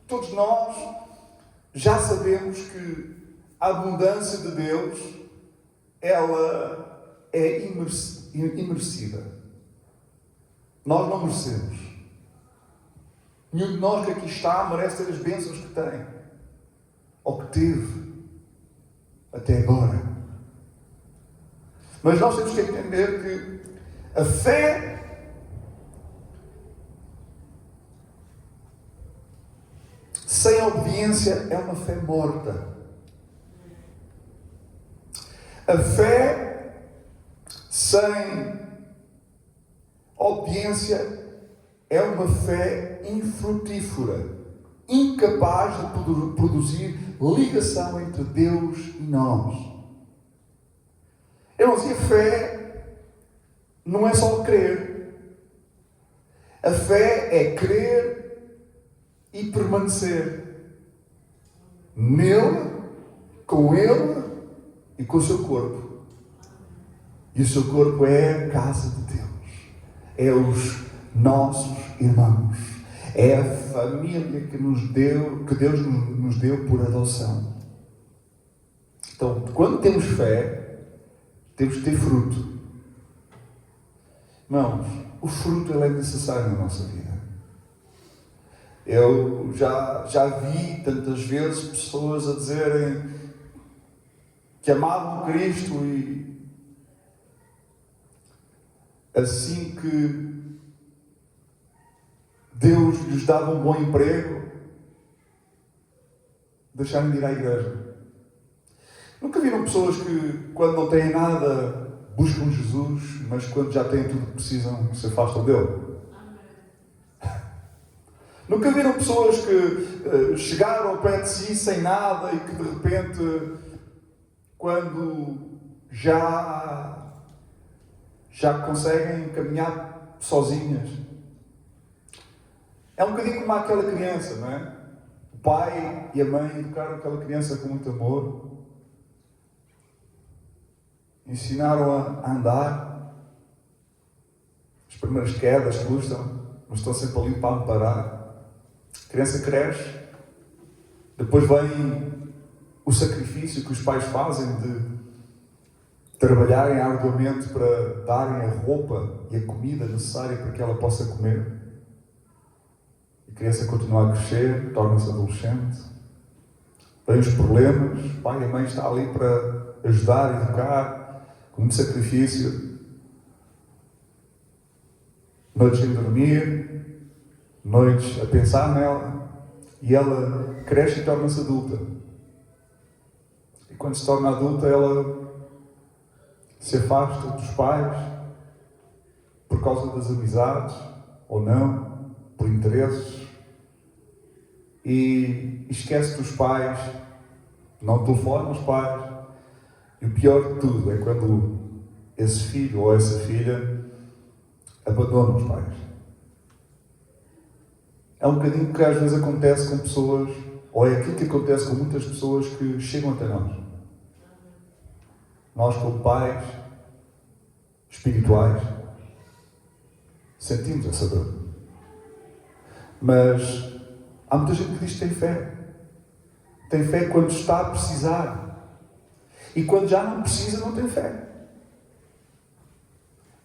todos nós já sabemos que a abundância de Deus, ela é imerecida. Nós não merecemos. Nenhum de nós que aqui está merece ter as bênçãos que tem, ou que teve, até agora. Mas nós temos que entender que a fé sem obediência é uma fé morta. A fé sem obediência é uma fé infrutífera, incapaz de produzir ligação entre Deus e nós. Eu não sei, a fé não é só crer. A fé é crer e permanecer nele, com ele e com o seu corpo. E o seu corpo é a casa de Deus. É os nossos irmãos. É a família que Deus nos deu por adoção. Então, quando temos fé, temos que ter fruto. Irmãos, o fruto ele é necessário na nossa vida. Eu já vi tantas vezes pessoas a dizerem que amavam Cristo e assim que Deus lhes dava um bom emprego, deixaram de ir à igreja. Nunca viram pessoas que, quando não têm nada, buscam Jesus, mas quando já têm tudo que precisam, se afastam dele? Nunca viram pessoas que chegaram ao pé de si sem nada e que de repente, quando já conseguem caminhar sozinhas? É um bocadinho como aquela criança, não é? O pai e a mãe educaram aquela criança com muito amor, ensinaram-a a andar. As primeiras quedas custam, mas estão sempre ali para amparar. A criança cresce, depois vem o sacrifício que os pais fazem de trabalharem arduamente para darem a roupa e a comida necessária para que ela possa comer. A criança continua a crescer, torna-se adolescente, vem os problemas, o pai e a mãe estão ali para ajudar a educar, com muito sacrifício. Noites sem dormir, noites a pensar nela, e ela cresce e torna-se adulta. E quando se torna adulta, ela se afasta dos pais por causa das amizades, ou não, por interesses, e esquece dos pais, não telefona aos pais. E o pior de tudo é quando esse filho ou essa filha abandona os pais. É um bocadinho que às vezes acontece com pessoas, ou é aquilo que acontece com muitas pessoas que chegam até nós. Nós, como pais espirituais, sentimos essa dor. Mas há muita gente que diz que tem fé. Tem fé quando está a precisar. E quando já não precisa, não tem fé.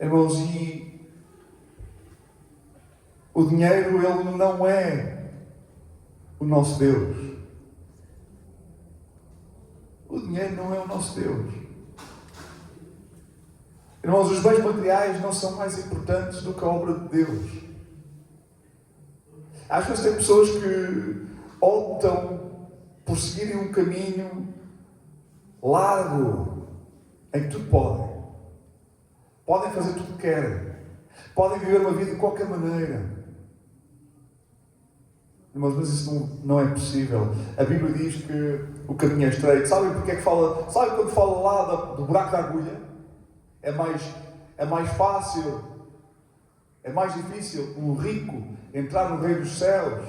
Irmãos, e o dinheiro, ele não é o nosso Deus. O dinheiro não é o nosso Deus. Irmãos, os bens materiais não são mais importantes do que a obra de Deus. Às vezes tem pessoas que optam por seguirem um caminho largo, em que tudo podem. Podem fazer tudo o que querem. Podem viver uma vida de qualquer maneira. Mas isso não é possível. A Bíblia diz que o caminho é estreito. Sabem porque é que fala? Sabem quando fala lá do buraco da agulha? É mais fácil, é mais difícil um rico entrar no reino dos céus.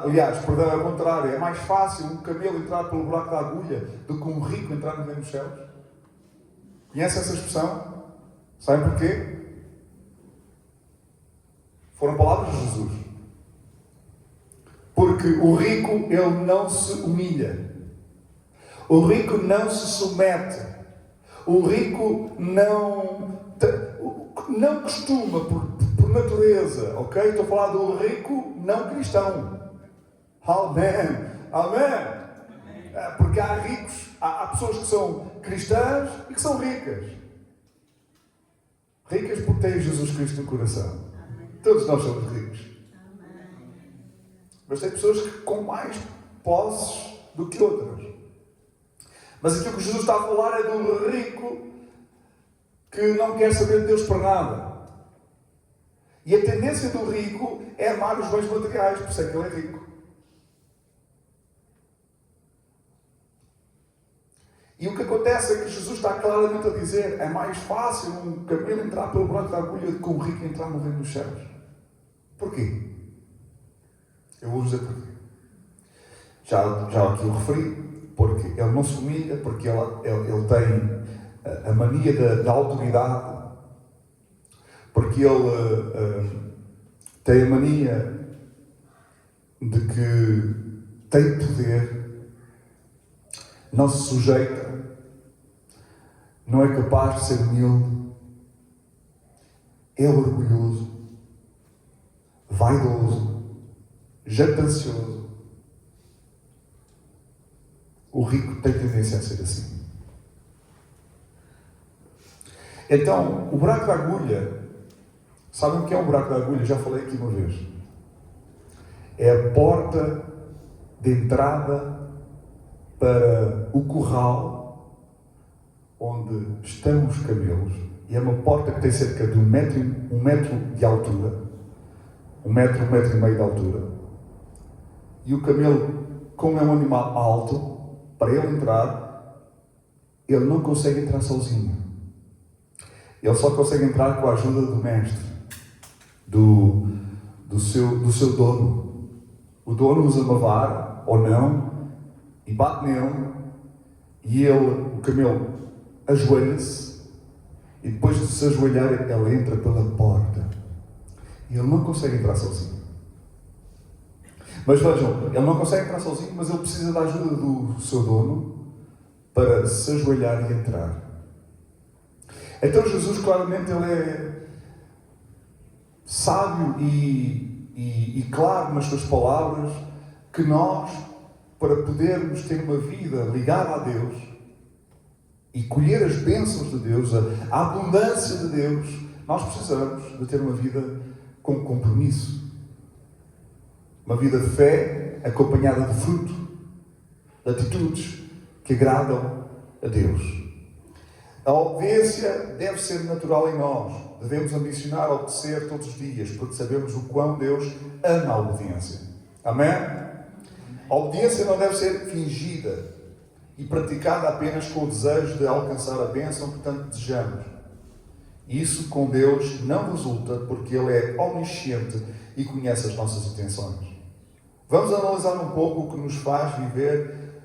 Aliás, perdão, é o contrário. É mais fácil um camelo entrar pelo buraco da agulha do que um rico entrar no reino dos céus. Conhece essa expressão? Sabem porquê? Foram palavras de Jesus. Porque o rico, ele não se humilha. O rico não se submete. O rico não costuma, por natureza, ok? Estou a falar do rico não cristão. Amém. Amém. Porque há ricos, há pessoas que são cristãs e que são ricas. Ricas porque têm Jesus Cristo no coração. Todos nós somos ricos. Mas tem pessoas que com mais posses do que outras. Mas aquilo que Jesus está a falar é do rico que não quer saber de Deus para nada. E a tendência do rico é amar os bens materiais, por isso é que ele é rico. E o que acontece é que Jesus está claramente a dizer: é mais fácil um camelo entrar pelo buraco da agulha do que um rico entrar no reino dos céus. Porquê? Eu vou dizer porquê. Já aqui o referi, porque ele não se humilha, porque ele tem a mania da autoridade, porque ele tem a mania de que tem poder, não se sujeita, não é capaz de ser humilde, é orgulhoso, vaidoso, jactancioso. O rico tem tendência a ser assim. Então, o buraco da agulha, sabem o que é um buraco da agulha? Já falei aqui uma vez. É a porta de entrada para o curral onde estão os camelos. E é uma porta que tem cerca de um metro de altura. Um metro e meio de altura. E o camelo, como é um animal alto, para ele entrar, ele não consegue entrar sozinho. Ele só consegue entrar com a ajuda do mestre, do seu dono. O dono usa uma vara, ou não, e bate nele, e o camelo, ajoelha-se, e depois de se ajoelhar, ele entra pela porta. E ele não consegue entrar sozinho. Mas vejam, ele não consegue entrar sozinho, mas ele precisa da ajuda do seu dono para se ajoelhar e entrar. Então Jesus, claramente, ele é sábio e claro nas suas palavras, que nós, para podermos ter uma vida ligada a Deus e colher as bênçãos de Deus, a abundância de Deus, nós precisamos de ter uma vida com compromisso. Uma vida de fé acompanhada de fruto, de atitudes que agradam a Deus. A obediência deve ser natural em nós. Devemos ambicionar a obedecer todos os dias, porque sabemos o quão Deus ama a obediência. Amém? A obediência não deve ser fingida e praticada apenas com o desejo de alcançar a bênção que tanto desejamos. Isso com Deus não resulta, porque Ele é onisciente e conhece as nossas intenções. Vamos analisar um pouco o que nos faz viver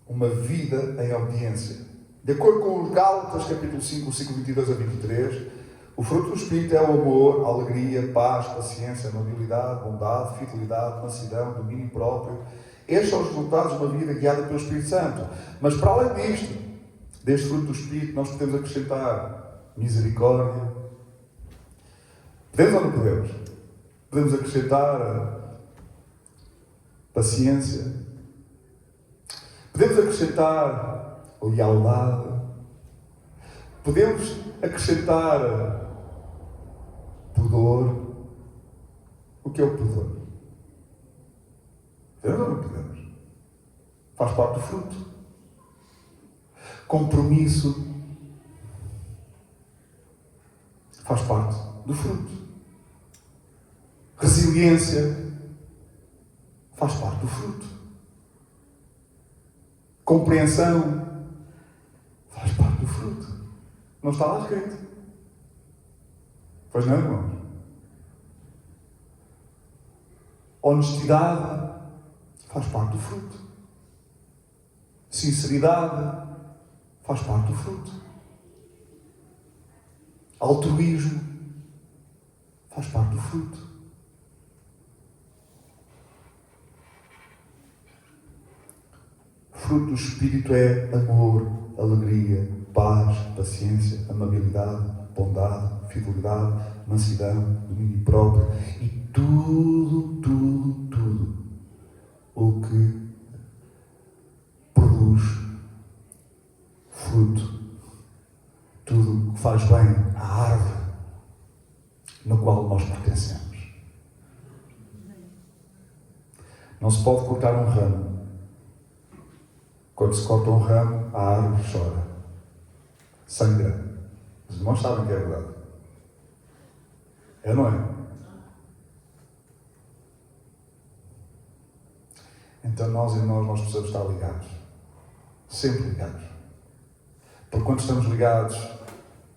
uma vida em obediência. De acordo com os Gálatas, capítulo 5, versículo 22 a 23, o fruto do Espírito é o amor, a alegria, paz, paciência, amabilidade, bondade, fidelidade, mansidão, domínio próprio. Estes são os resultados de uma vida guiada pelo Espírito Santo. Mas para além disto, deste fruto do Espírito, nós podemos acrescentar misericórdia. Podemos ou não podemos? Podemos acrescentar paciência. Podemos acrescentar lealdade. Podemos acrescentar pudor. O que é o pudor? Podemos ou não podemos? Faz parte do fruto. Compromisso. Faz parte do fruto. Resiliência. Faz parte do fruto. Compreensão. Faz parte do fruto. Não está lá escrito. Pois não, irmãos? Honestidade. Faz parte do fruto. Sinceridade. Faz parte do fruto. Altruísmo. Faz parte do fruto. O fruto do Espírito é amor, alegria, paz, paciência, amabilidade, bondade, fidelidade, mansidão, domínio próprio e tudo o que Não se pode cortar um ramo. Quando se corta um ramo, a árvore chora. Sangra. Os irmãos sabem que é verdade. É, não é? Então nós, irmãos, nós precisamos estar ligados. Sempre ligados. Porque quando estamos ligados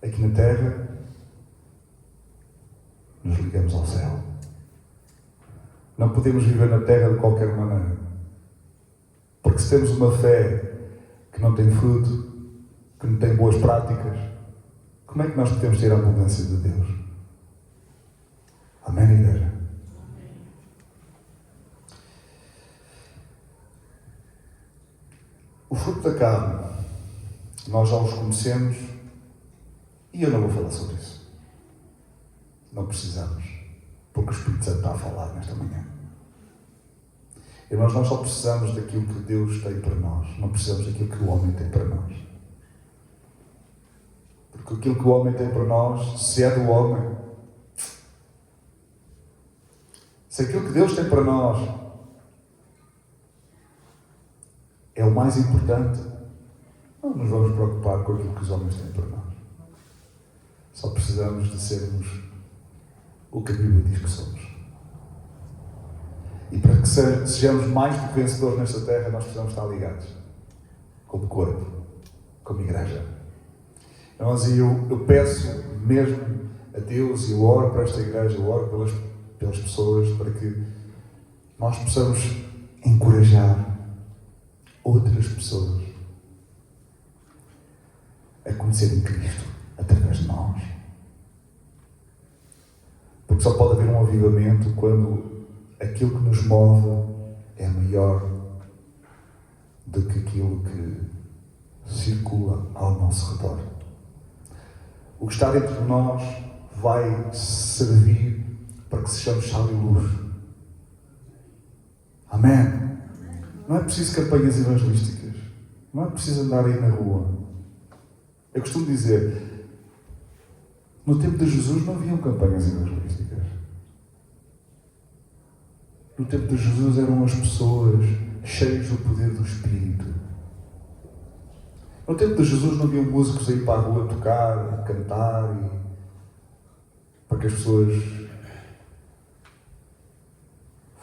aqui na terra, nos ligamos ao céu. Não podemos viver na terra de qualquer maneira. Porque se temos uma fé que não tem fruto, que não tem boas práticas, como é que nós podemos ter a abundância de Deus? Amém, igreja? O fruto da carne, nós já os conhecemos e eu não vou falar sobre isso. Não precisamos, porque o Espírito Santo está a falar nesta manhã. Irmãos, nós só precisamos daquilo que Deus tem para nós, não precisamos daquilo que o homem tem para nós. Porque aquilo que o homem tem para nós, se é do homem, se aquilo que Deus tem para nós é o mais importante, não nos vamos preocupar com aquilo que os homens têm para nós. Só precisamos de sermos o que a Bíblia diz que somos. E para que sejamos mais do que vencedores nesta terra, nós precisamos estar ligados. Como corpo, como igreja. Mas eu peço mesmo a Deus, e eu oro para esta igreja, eu oro pelas pessoas, para que nós possamos encorajar outras pessoas a conhecerem Cristo através de nós. Porque só pode haver um avivamento quando aquilo que nos move é maior do que aquilo que circula ao nosso redor. O que está dentro de nós vai servir para que sejamos sal e luz. Amém? Não é preciso campanhas evangelísticas. Não é preciso andar aí na rua. Eu costumo dizer, no tempo de Jesus não haviam campanhas evangelísticas. No tempo de Jesus eram as pessoas cheias do poder do Espírito. No tempo de Jesus não havia músicos aí para a rua tocar, cantar, para que as pessoas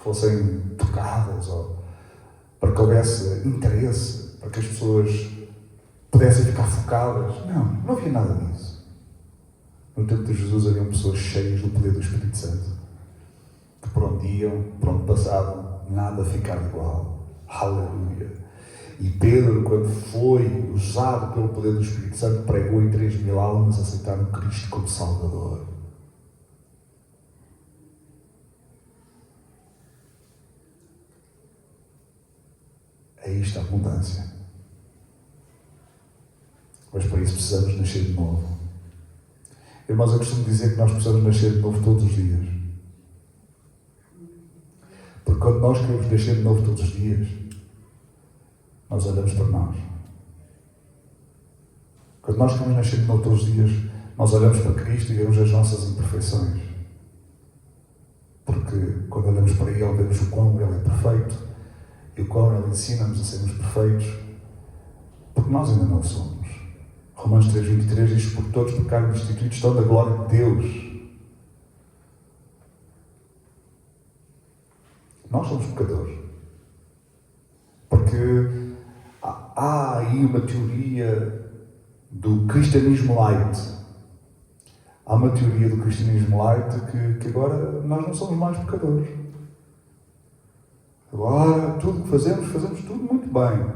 fossem tocadas, ou para que houvesse interesse, para que as pessoas pudessem ficar focadas. Não havia nada disso. No tempo de Jesus haviam pessoas cheias do poder do Espírito Santo, que por onde iam, por onde passavam, nada ficava igual. Aleluia! E Pedro, quando foi usado pelo poder do Espírito Santo, pregou e 3.000 almas aceitaram Cristo como Salvador. É isto a abundância. Mas para isso precisamos nascer de novo. Irmãos, eu costumo dizer que nós precisamos nascer de novo todos os dias. Porque quando nós queremos nascer de novo todos os dias, nós olhamos para nós. Quando nós queremos nascer de novo todos os dias, nós olhamos para Cristo e vemos as nossas imperfeições. Porque quando olhamos para Ele, vemos o quão Ele é perfeito e o quão Ele ensina-nos a sermos perfeitos, porque nós ainda não o somos. Romanos 3:23 diz: porque todos pecaram e destituídos estão da glória de Deus. Nós somos pecadores. Porque há aí uma teoria do cristianismo light. Há uma teoria do cristianismo light que agora nós não somos mais pecadores. Agora, tudo o que fazemos tudo muito bem.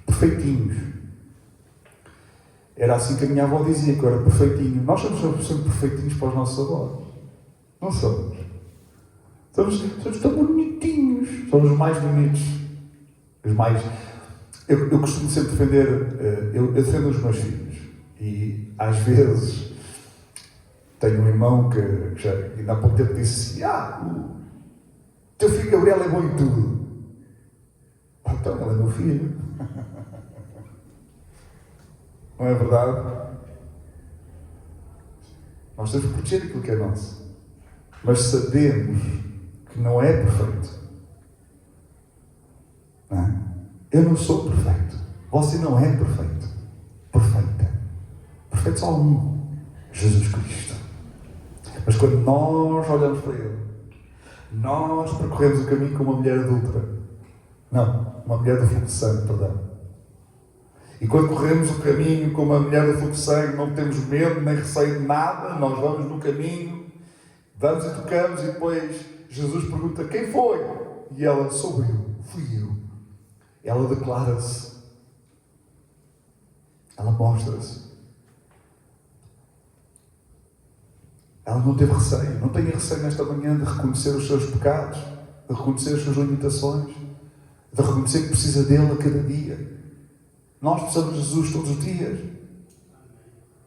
Perfeitinhos. Era assim que a minha avó dizia, que eu era perfeitinho. Nós somos sempre perfeitinhos para os nossos avós. Não somos. Somos tão bonitinhos. Somos os mais bonitos. Os mais... Eu costumo sempre defender... Eu defendo os meus filhos. E, às vezes, tenho um irmão que já, ainda há pouco tempo disse assim: o teu filho Gabriel é bom em tudo. Então, ele é meu filho. Não é verdade? Nós temos que proteger aquilo que é nosso. Mas sabemos que não é perfeito. Eu não sou perfeito. Você não é perfeito. Perfeita. Perfeito só um. Jesus Cristo. Mas quando nós olhamos para Ele, nós percorremos o caminho como uma mulher adúltera. Não, uma mulher do fluxo de sangue, perdão. E quando corremos o caminho como a mulher do fluxo de sangue, não temos medo nem receio de nada, nós vamos no caminho, vamos e tocamos, e depois Jesus pergunta: quem foi? E ela: sou eu, fui eu. Ela declara-se, ela mostra-se. Ela não teve receio, não tenha receio nesta manhã de reconhecer os seus pecados, de reconhecer as suas limitações, de reconhecer que precisa dele a cada dia. Nós precisamos de Jesus todos os dias.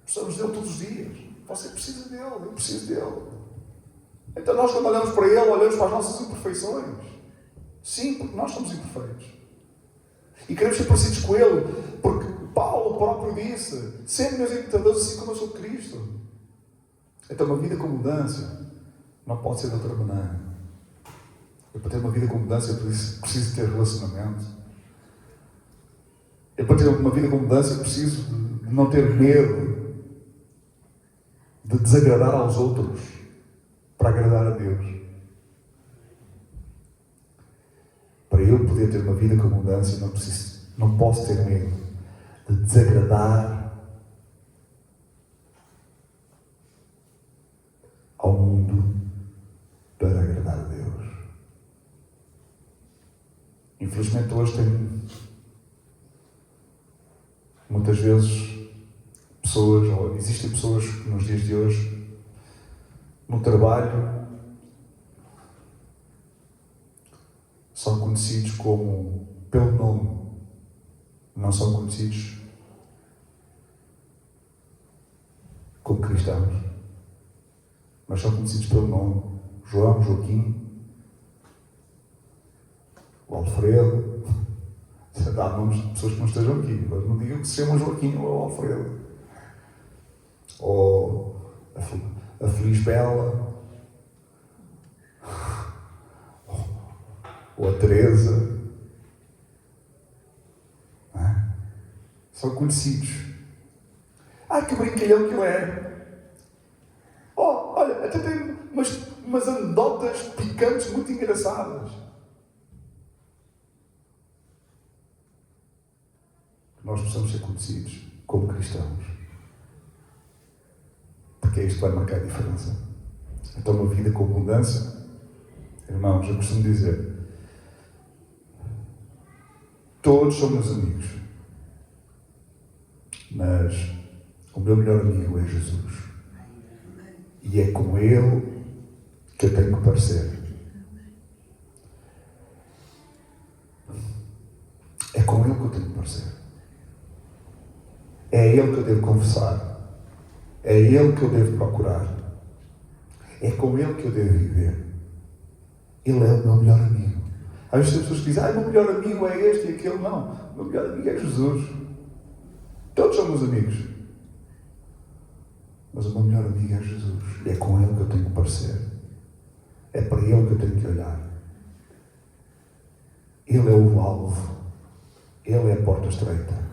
Precisamos dele todos os dias. Você precisa dele, eu preciso dele. Então nós, quando olhamos para ele, olhamos para as nossas imperfeições. Sim, porque nós somos imperfeitos. E queremos ser parecidos com ele, porque Paulo próprio disse: sendo meus imitadores assim como eu sou de Cristo. Então uma vida com mudança não pode ser de outra maneira. Eu, para ter uma vida com mudança, eu preciso ter relacionamento. Eu, para ter uma vida com mudança, eu preciso de não ter medo de desagradar aos outros para agradar a Deus. Para eu poder ter uma vida com mudança, não posso ter medo de desagradar ao mundo para agradar a Deus. Infelizmente hoje tem muitas vezes pessoas, ou existem pessoas que nos dias de hoje, no trabalho, são conhecidos como pelo nome, não são conhecidos como cristãos, mas são conhecidos pelo nome. João, Joaquim, o Alfredo. Há nomes de pessoas que não estejam aqui, mas não digam que se chamam Joaquim ou Alfredo. Ou a Feliz Bela. Ou a Teresa. São conhecidos. Que brincalhão que ele é. Olha, até tem umas anedotas picantes muito engraçadas. Nós precisamos ser conhecidos como cristãos. Porque é isto que vai marcar a diferença. Então, uma vida com abundância, irmãos, eu costumo dizer, todos são meus amigos, mas o meu melhor amigo é Jesus. E é com Ele que eu tenho que parecer. É com Ele que eu tenho que parecer. É a Ele que eu devo confessar. É a Ele que eu devo procurar. É com Ele que eu devo viver. Ele é o meu melhor amigo. Às vezes as pessoas dizem: o meu melhor amigo é este e aquele. Não, o meu melhor amigo é Jesus. Todos são meus amigos. Mas o meu melhor amigo é Jesus. E é com Ele que eu tenho que parecer. É para Ele que eu tenho que olhar. Ele é o alvo. Ele é a porta estreita.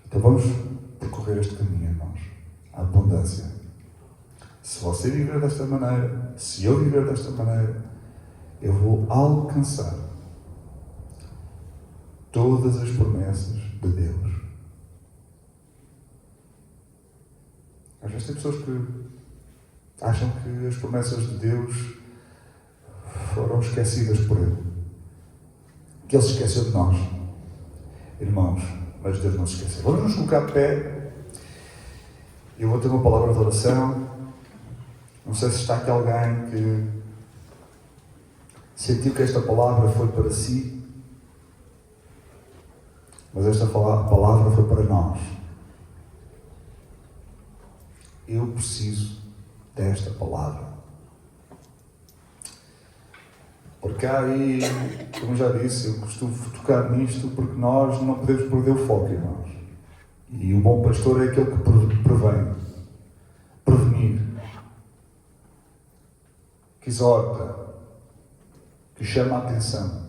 Então vamos percorrer este caminho, irmãos. A abundância. Se você viver desta maneira, se eu viver desta maneira, eu vou alcançar todas as promessas de Deus. Às vezes tem pessoas que acham que as promessas de Deus foram esquecidas por Ele. Que Ele se esqueceu de nós. Irmãos, mas Deus não se esqueceu. Vamos nos colocar de pé. Eu vou ter uma palavra de oração. Não sei se está aqui alguém que sentiu que esta palavra foi para si, mas esta palavra foi para nós. Eu preciso desta palavra. Porque há aí, como já disse, eu costumo tocar nisto porque nós não podemos perder o foco, irmãos. E o bom pastor é aquele que prevém, prevenir, que exorta, que chama a atenção.